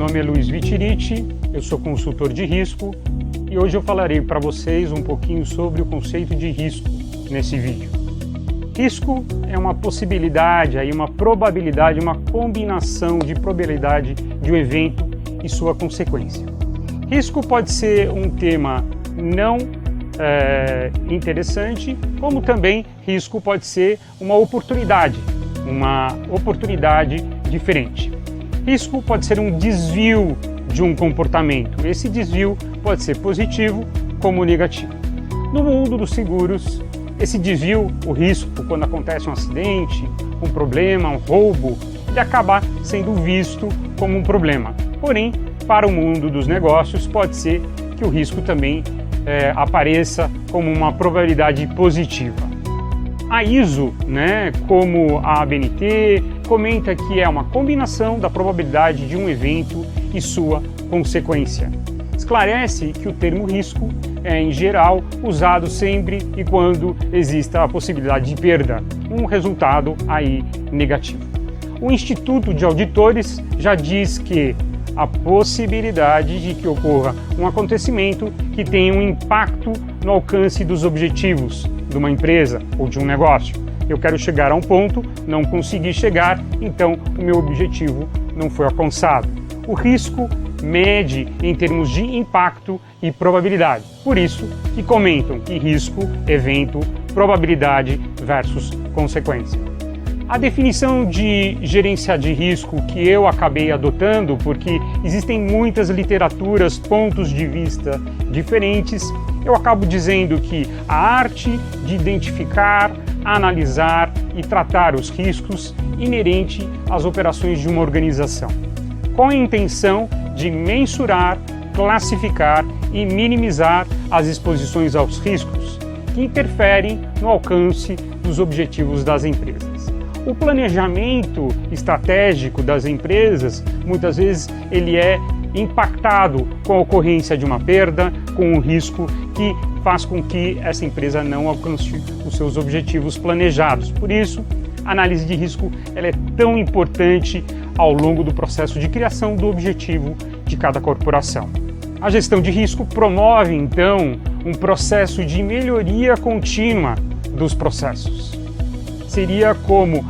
nome é Luiz Vitiriti, eu sou consultor de risco e hoje eu falarei para vocês um pouquinho sobre o conceito de risco nesse vídeo. Risco é uma possibilidade, uma probabilidade, uma combinação de probabilidade de um evento e sua consequência. Risco pode ser um tema não interessante, como também risco pode ser uma oportunidade diferente. Risco pode ser um desvio de um comportamento. Esse desvio pode ser positivo como negativo. No mundo dos seguros, esse desvio, o risco, quando acontece um acidente, um problema, um roubo, ele acaba sendo visto como um problema. Porém, para o mundo dos negócios, pode ser que o risco também apareça como uma probabilidade positiva. A ISO, como a ABNT, comenta que é uma combinação da probabilidade de um evento e sua consequência. Esclarece que o termo risco é, em geral, usado sempre e quando exista a possibilidade de perda, um resultado aí negativo. O Instituto de Auditores já diz que a possibilidade de que ocorra um acontecimento que tenha um impacto no alcance dos objetivos de uma empresa ou de um negócio. Eu quero chegar a um ponto, não consegui chegar, então o meu objetivo não foi alcançado. O risco mede em termos de impacto e probabilidade. Por isso que comentam que risco, evento, probabilidade versus consequência. A definição de gerência de risco que eu acabei adotando, porque existem muitas literaturas, pontos de vista diferentes, eu acabo dizendo que a arte de identificar, analisar e tratar os riscos inerente às operações de uma organização, com a intenção de mensurar, classificar e minimizar as exposições aos riscos que interferem no alcance dos objetivos das empresas. O planejamento estratégico das empresas, muitas vezes, ele é impactado com a ocorrência de uma perda, com um risco que faz com que essa empresa não alcance os seus objetivos planejados. Por isso, a análise de risco ela é tão importante ao longo do processo de criação do objetivo de cada corporação. A gestão de risco promove, então, um processo de melhoria contínua dos processos. Seria como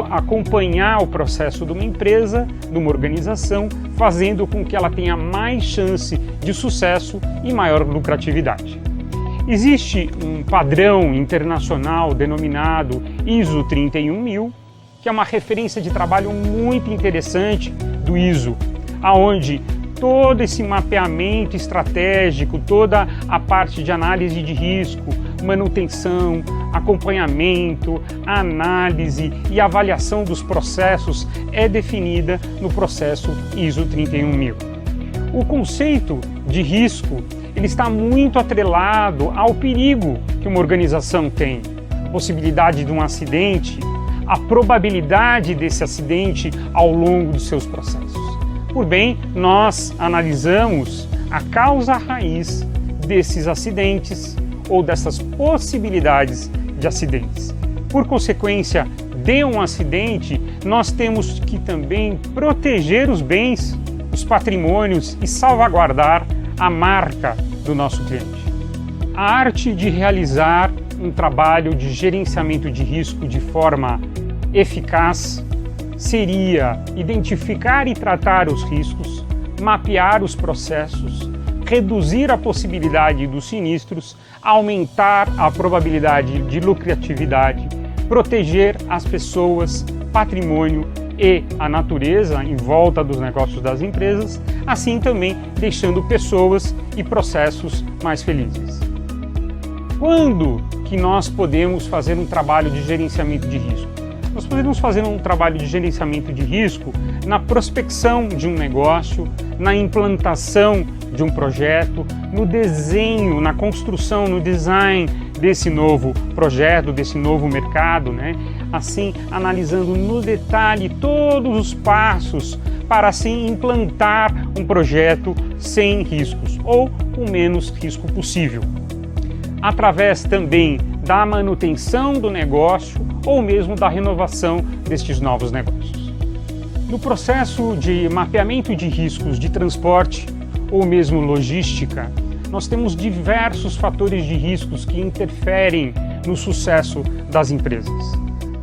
acompanhar o processo de uma empresa, de uma organização, fazendo com que ela tenha mais chance de sucesso e maior lucratividade. Existe um padrão internacional denominado ISO 31000, que é uma referência de trabalho muito interessante do ISO, aonde todo esse mapeamento estratégico, toda a parte de análise de risco, manutenção, acompanhamento, análise e avaliação dos processos é definida no processo ISO 31000. O conceito de risco ele está muito atrelado ao perigo que uma organização tem, possibilidade de um acidente, a probabilidade desse acidente ao longo dos seus processos. Por bem, nós analisamos a causa raiz desses acidentes ou dessas possibilidades de acidentes. Por consequência de um acidente, nós temos que também proteger os bens, os patrimônios e salvaguardar a marca do nosso cliente. A arte de realizar um trabalho de gerenciamento de risco de forma eficaz seria identificar e tratar os riscos, mapear os processos, reduzir a possibilidade dos sinistros, aumentar a probabilidade de lucratividade, proteger as pessoas, patrimônio e a natureza em volta dos negócios das empresas, assim também deixando pessoas e processos mais felizes. Quando que nós podemos fazer um trabalho de gerenciamento de risco? Nós podemos fazer um trabalho de gerenciamento de risco na prospecção de um negócio, na implantação de um projeto, no desenho, na construção, no design desse novo projeto, desse novo mercado, Assim, analisando no detalhe todos os passos para assim implantar um projeto sem riscos ou o menos risco possível. Através também da manutenção do negócio ou mesmo da renovação destes novos negócios. No processo de mapeamento de riscos de transporte ou mesmo logística, nós temos diversos fatores de riscos que interferem no sucesso das empresas.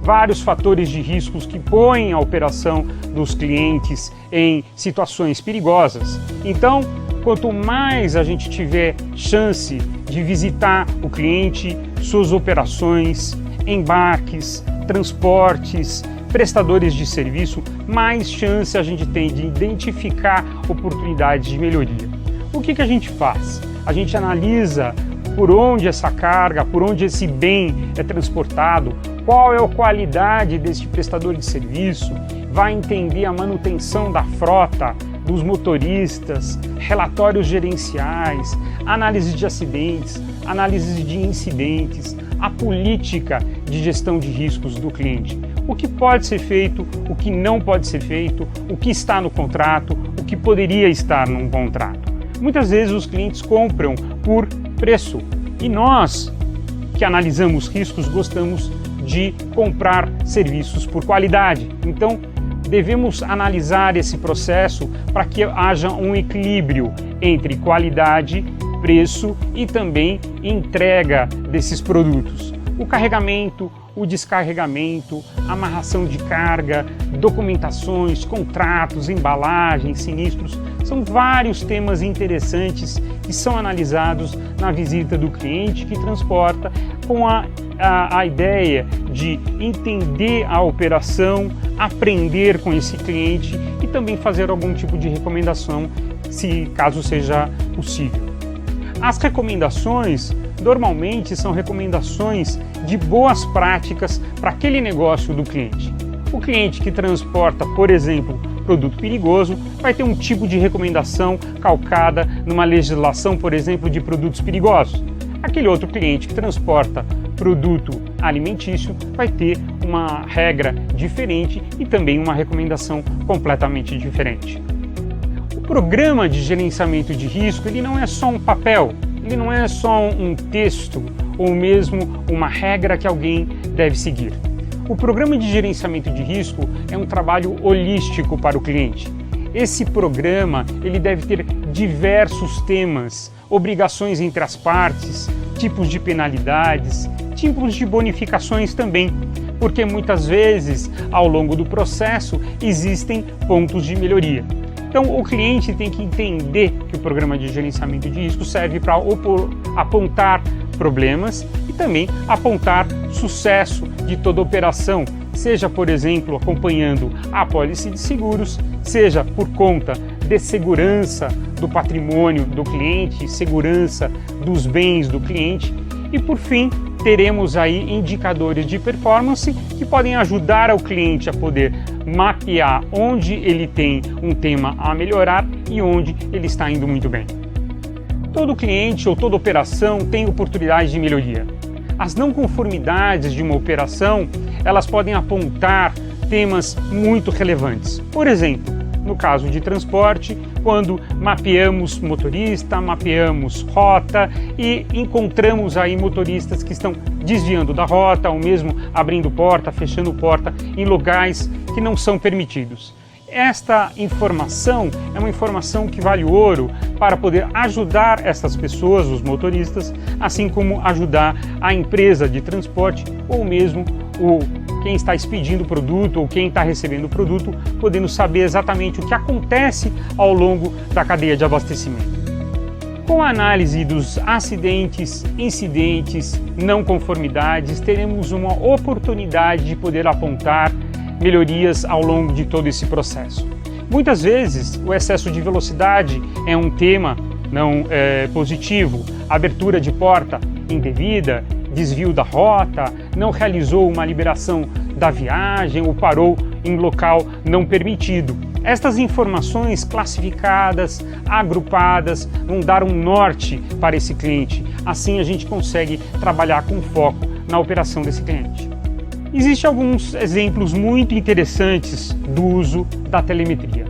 Vários fatores de riscos que põem a operação dos clientes em situações perigosas. Então, quanto mais a gente tiver chance de visitar o cliente, suas operações, embarques, transportes, prestadores de serviço, mais chance a gente tem de identificar oportunidades de melhoria. O que a gente faz? A gente analisa por onde essa carga, por onde esse bem é transportado, qual é a qualidade desse prestador de serviço, vai entender a manutenção da frota, dos motoristas, relatórios gerenciais, análise de acidentes, análise de incidentes, a política de gestão de riscos do cliente. O que pode ser feito, o que não pode ser feito, o que está no contrato, o que poderia estar num contrato. Muitas vezes os clientes compram por preço e nós, que analisamos riscos, gostamos de comprar serviços por qualidade. Então, devemos analisar esse processo para que haja um equilíbrio entre qualidade, preço e também entrega desses produtos. O carregamento, o descarregamento, amarração de carga, documentações, contratos, embalagens, sinistros, são vários temas interessantes que são analisados na visita do cliente que transporta com a ideia de entender a operação, aprender com esse cliente e também fazer algum tipo de recomendação, se caso seja possível. As recomendações normalmente são recomendações de boas práticas para aquele negócio do cliente. O cliente que transporta, por exemplo, produto perigoso, vai ter um tipo de recomendação calcada numa legislação, por exemplo, de produtos perigosos. Aquele outro cliente que transporta produto alimentício vai ter uma regra diferente e também uma recomendação completamente diferente. O programa de gerenciamento de risco, ele não é só um papel, ele não é só um texto ou mesmo uma regra que alguém deve seguir. O programa de gerenciamento de risco é um trabalho holístico para o cliente. Esse programa ele deve ter diversos temas, obrigações entre as partes, tipos de penalidades, tipos de bonificações também, porque muitas vezes ao longo do processo existem pontos de melhoria. Então o cliente tem que entender que o programa de gerenciamento de risco serve para apontar problemas e também apontar sucesso de toda operação, seja, por exemplo, acompanhando a apólice de seguros, seja por conta de segurança do patrimônio do cliente, segurança dos bens do cliente e, por fim, teremos aí indicadores de performance que podem ajudar ao cliente a poder mapear onde ele tem um tema a melhorar e onde ele está indo muito bem. Todo cliente ou toda operação tem oportunidade de melhoria. As não conformidades de uma operação, elas podem apontar temas muito relevantes. Por exemplo, no caso de transporte, quando mapeamos motorista, mapeamos rota e encontramos aí motoristas que estão desviando da rota ou mesmo abrindo porta, fechando porta em locais que não são permitidos. Esta informação é uma informação que vale ouro para poder ajudar essas pessoas, os motoristas, assim como ajudar a empresa de transporte ou mesmo quem está expedindo o produto ou quem está recebendo o produto, podendo saber exatamente o que acontece ao longo da cadeia de abastecimento. Com a análise dos acidentes, incidentes, não conformidades, teremos uma oportunidade de poder apontar melhorias ao longo de todo esse processo. Muitas vezes o excesso de velocidade é um tema não positivo, abertura de porta indevida, desvio da rota, não realizou uma liberação da viagem ou parou em local não permitido. Estas informações classificadas, agrupadas, vão dar um norte para esse cliente. Assim a gente consegue trabalhar com foco na operação desse cliente. Existem alguns exemplos muito interessantes do uso da telemetria.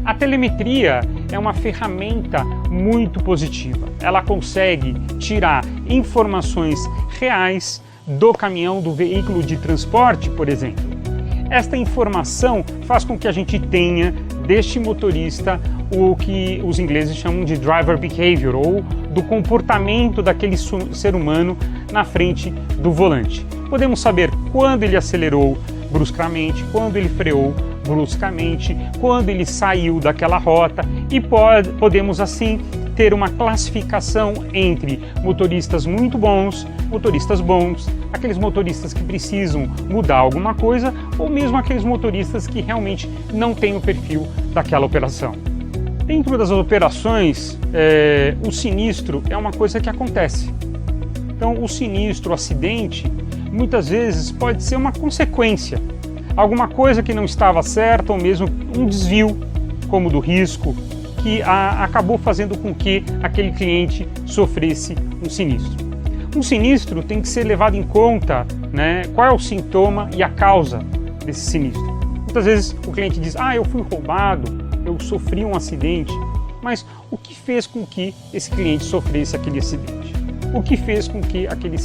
A telemetria é uma ferramenta muito positiva. Ela consegue tirar informações reais do caminhão, do veículo de transporte, por exemplo. Esta informação faz com que a gente tenha deste motorista o que os ingleses chamam de driver behavior, ou do comportamento daquele ser humano na frente do volante. Podemos saber quando ele acelerou bruscamente, quando ele freou bruscamente, quando ele saiu daquela rota, e podemos assim ter uma classificação entre motoristas muito bons, motoristas bons, aqueles motoristas que precisam mudar alguma coisa, ou mesmo aqueles motoristas que realmente não têm o perfil daquela operação. Dentro das operações, o sinistro é uma coisa que acontece. Então, o sinistro, o acidente, muitas vezes pode ser uma consequência. Alguma coisa que não estava certa, ou mesmo um desvio, como do risco, que acabou fazendo com que aquele cliente sofresse um sinistro. Um sinistro tem que ser levado em conta, né, qual é o sintoma e a causa desse sinistro. Muitas vezes o cliente diz, eu fui roubado, eu sofri um acidente, mas o que fez com que esse cliente sofresse aquele acidente? O que fez com que aquele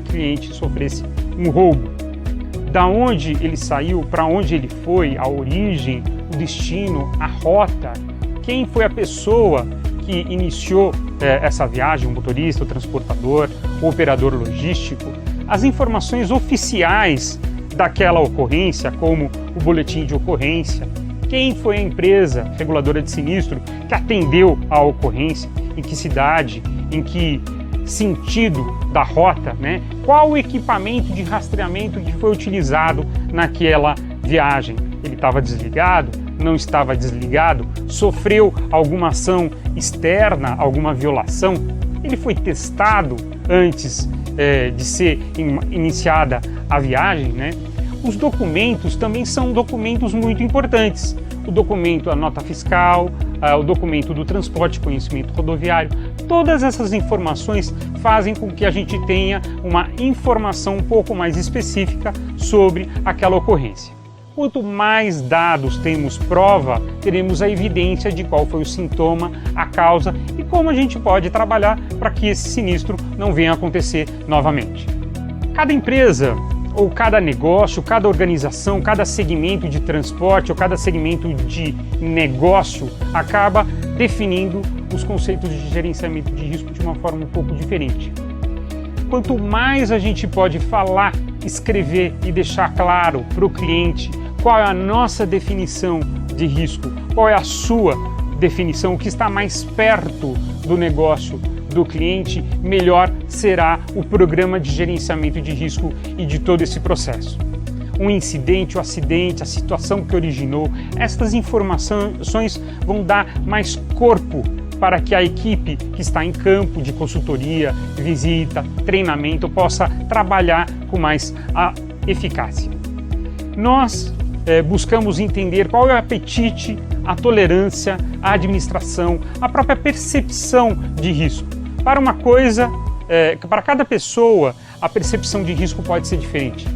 cliente sofresse um roubo? Da onde ele saiu, para onde ele foi, a origem, o destino, a rota, quem foi a pessoa que iniciou essa viagem, o motorista, o transportador, o operador logístico, as informações oficiais daquela ocorrência, como o boletim de ocorrência, quem foi a empresa reguladora de sinistro que atendeu à ocorrência, em que cidade, em que sentido da rota, né? Qual o equipamento de rastreamento que foi utilizado naquela viagem? Ele estava desligado? Não estava desligado? Sofreu alguma ação externa, alguma violação? Ele foi testado antes de ser iniciada a viagem, né? Os documentos também são documentos muito importantes. O documento, a nota fiscal, o documento do transporte, conhecimento rodoviário, todas essas informações fazem com que a gente tenha uma informação um pouco mais específica sobre aquela ocorrência. Quanto mais dados temos prova, teremos a evidência de qual foi o sintoma, a causa e como a gente pode trabalhar para que esse sinistro não venha a acontecer novamente. Cada empresa, ou cada negócio, cada organização, cada segmento de transporte ou cada segmento de negócio acaba definindo os conceitos de gerenciamento de risco de uma forma um pouco diferente. Quanto mais a gente pode falar, escrever e deixar claro para o cliente qual é a nossa definição de risco, qual é a sua definição, o que está mais perto do negócio do cliente, melhor será o programa de gerenciamento de risco e de todo esse processo. Um incidente, o acidente, a situação que originou, estas informações vão dar mais corpo para que a equipe que está em campo de consultoria, visita, treinamento possa trabalhar com mais eficácia. Nós buscamos entender qual é o apetite, a tolerância, a administração, a própria percepção de risco. Para uma coisa, para cada pessoa, a percepção de risco pode ser diferente.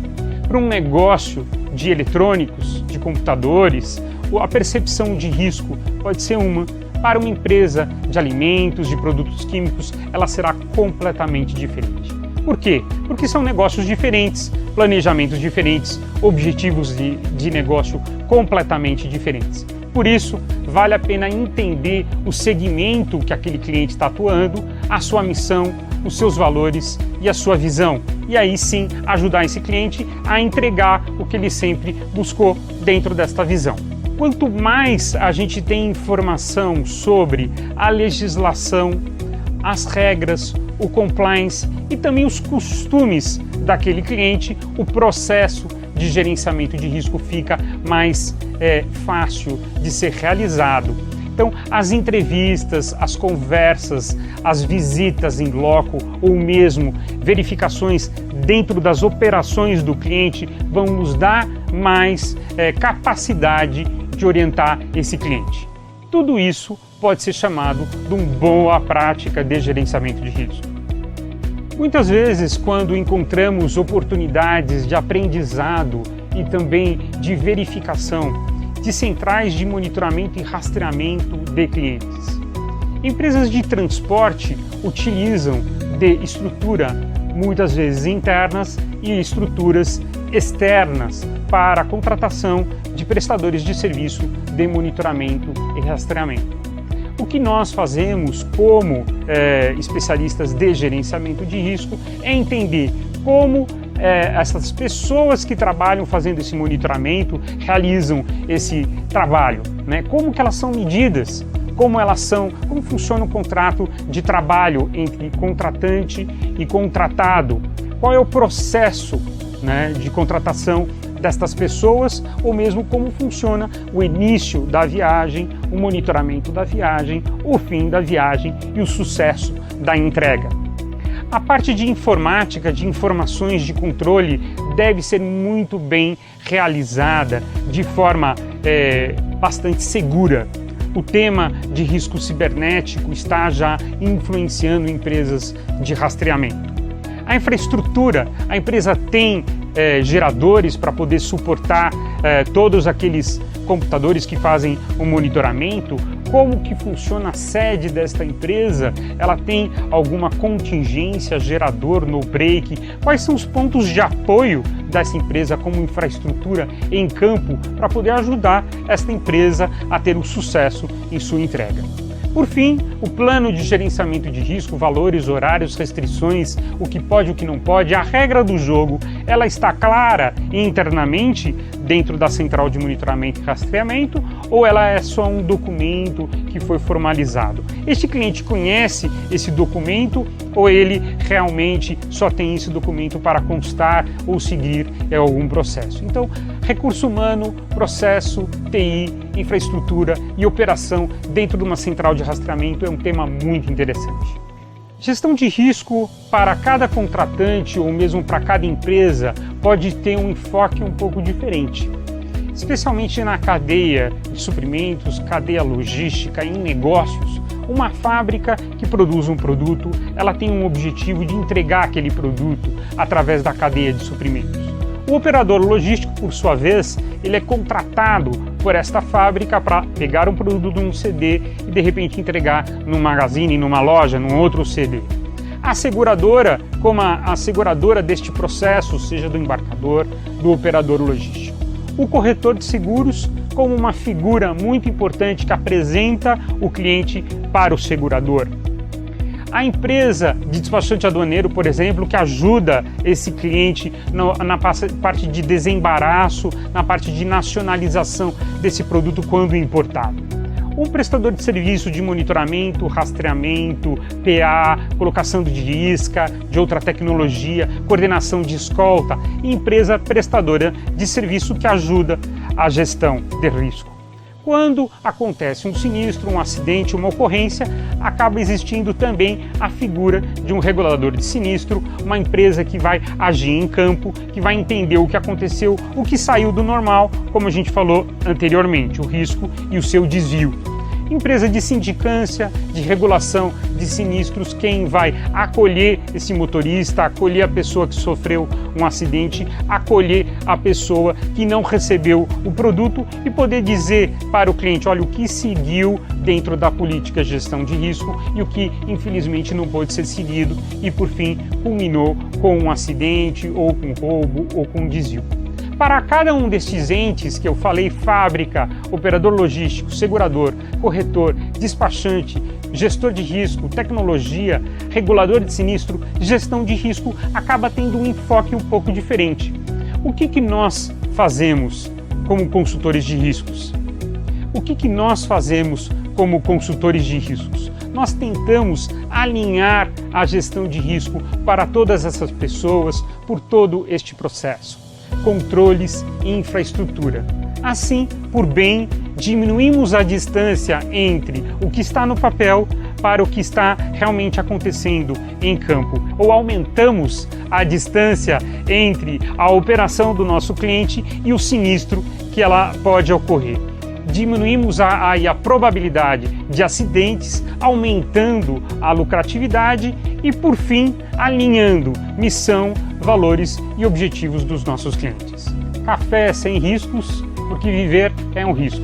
Para um negócio de eletrônicos, de computadores, a percepção de risco pode ser uma. Para uma empresa de alimentos, de produtos químicos, ela será completamente diferente. Por quê? Porque são negócios diferentes, planejamentos diferentes, objetivos de negócio completamente diferentes. Por isso, vale a pena entender o segmento que aquele cliente está atuando, a sua missão, os seus valores e a sua visão. E aí sim, ajudar esse cliente a entregar o que ele sempre buscou dentro desta visão. Quanto mais a gente tem informação sobre a legislação, as regras, o compliance e também os costumes daquele cliente, o processo de gerenciamento de risco fica mais fácil de ser realizado. Então, as entrevistas, as conversas, as visitas em loco ou mesmo verificações dentro das operações do cliente vão nos dar mais capacidade de orientar esse cliente. Tudo isso pode ser chamado de uma boa prática de gerenciamento de risco. Muitas vezes, quando encontramos oportunidades de aprendizado e também de verificação de centrais de monitoramento e rastreamento de clientes, empresas de transporte utilizam de estrutura muitas vezes internas e estruturas externas para a contratação de prestadores de serviço de monitoramento e rastreamento. O que nós fazemos como especialistas de gerenciamento de risco é entender como essas pessoas que trabalham fazendo esse monitoramento realizam esse trabalho, né? Como que elas são medidas, como funciona o contrato de trabalho entre contratante e contratado, qual é o processo, né, de contratação destas pessoas, ou mesmo como funciona o início da viagem, o monitoramento da viagem, o fim da viagem e o sucesso da entrega. A parte de informática, de informações de controle, deve ser muito bem realizada de forma bastante segura. O tema de risco cibernético está já influenciando empresas de rastreamento. A infraestrutura, a empresa tem geradores para poder suportar todos aqueles computadores que fazem o monitoramento. Como que funciona a sede desta empresa? Ela tem alguma contingência, gerador, no break? Quais são os pontos de apoio dessa empresa como infraestrutura em campo para poder ajudar esta empresa a ter o sucesso em sua entrega? Por fim, o plano de gerenciamento de risco, valores, horários, restrições, o que pode e o que não pode, a regra do jogo, ela está clara internamente dentro da central de monitoramento e rastreamento, ou ela é só um documento que foi formalizado? Este cliente conhece esse documento ou ele realmente só tem esse documento para constar ou seguir algum processo? Então, recurso humano, processo, TI, infraestrutura e operação dentro de uma central de rastreamento é um tema muito interessante. Gestão de risco para cada contratante ou mesmo para cada empresa pode ter um enfoque um pouco diferente, especialmente na cadeia de suprimentos, cadeia logística, em negócios. Uma fábrica que produz um produto, ela tem um objetivo de entregar aquele produto através da cadeia de suprimentos. O operador logístico, por sua vez, ele é contratado por esta fábrica para pegar um produto num CD e de repente entregar num magazine, numa loja, num outro CD. A seguradora, como a seguradora deste processo, seja do embarcador, do operador logístico. O corretor de seguros, como uma figura muito importante que apresenta o cliente para o segurador. A empresa de despachante aduaneiro, por exemplo, que ajuda esse cliente na parte de desembaraço, na parte de nacionalização desse produto quando importado. Um prestador de serviço de monitoramento, rastreamento, PA, colocação de isca, de outra tecnologia, coordenação de escolta, e empresa prestadora de serviço que ajuda a gestão de risco. Quando acontece um sinistro, um acidente, uma ocorrência, acaba existindo também a figura de um regulador de sinistro, uma empresa que vai agir em campo, que vai entender o que aconteceu, o que saiu do normal, como a gente falou anteriormente, o risco e o seu desvio. Empresa de sindicância, de regulação de sinistros, quem vai acolher esse motorista, acolher a pessoa que sofreu um acidente, acolher a pessoa que não recebeu o produto e poder dizer para o cliente, olha, o que seguiu dentro da política de gestão de risco e o que infelizmente não pôde ser seguido e por fim culminou com um acidente ou com roubo ou com desvio. Para cada um destes entes que eu falei, fábrica, operador logístico, segurador, corretor, despachante, gestor de risco, tecnologia, regulador de sinistro, gestão de risco, acaba tendo um enfoque um pouco diferente. O que nós fazemos como consultores de riscos? O que nós fazemos como consultores de riscos? Nós tentamos alinhar a gestão de risco para todas essas pessoas por todo este processo. Controles e infraestrutura. Assim, por bem, diminuímos a distância entre o que está no papel para o que está realmente acontecendo em campo, ou aumentamos a distância entre a operação do nosso cliente e o sinistro que ela pode ocorrer. Diminuímos a probabilidade de acidentes, aumentando a lucratividade e, por fim, alinhando missão, valores e objetivos dos nossos clientes. Café sem riscos, porque viver é um risco.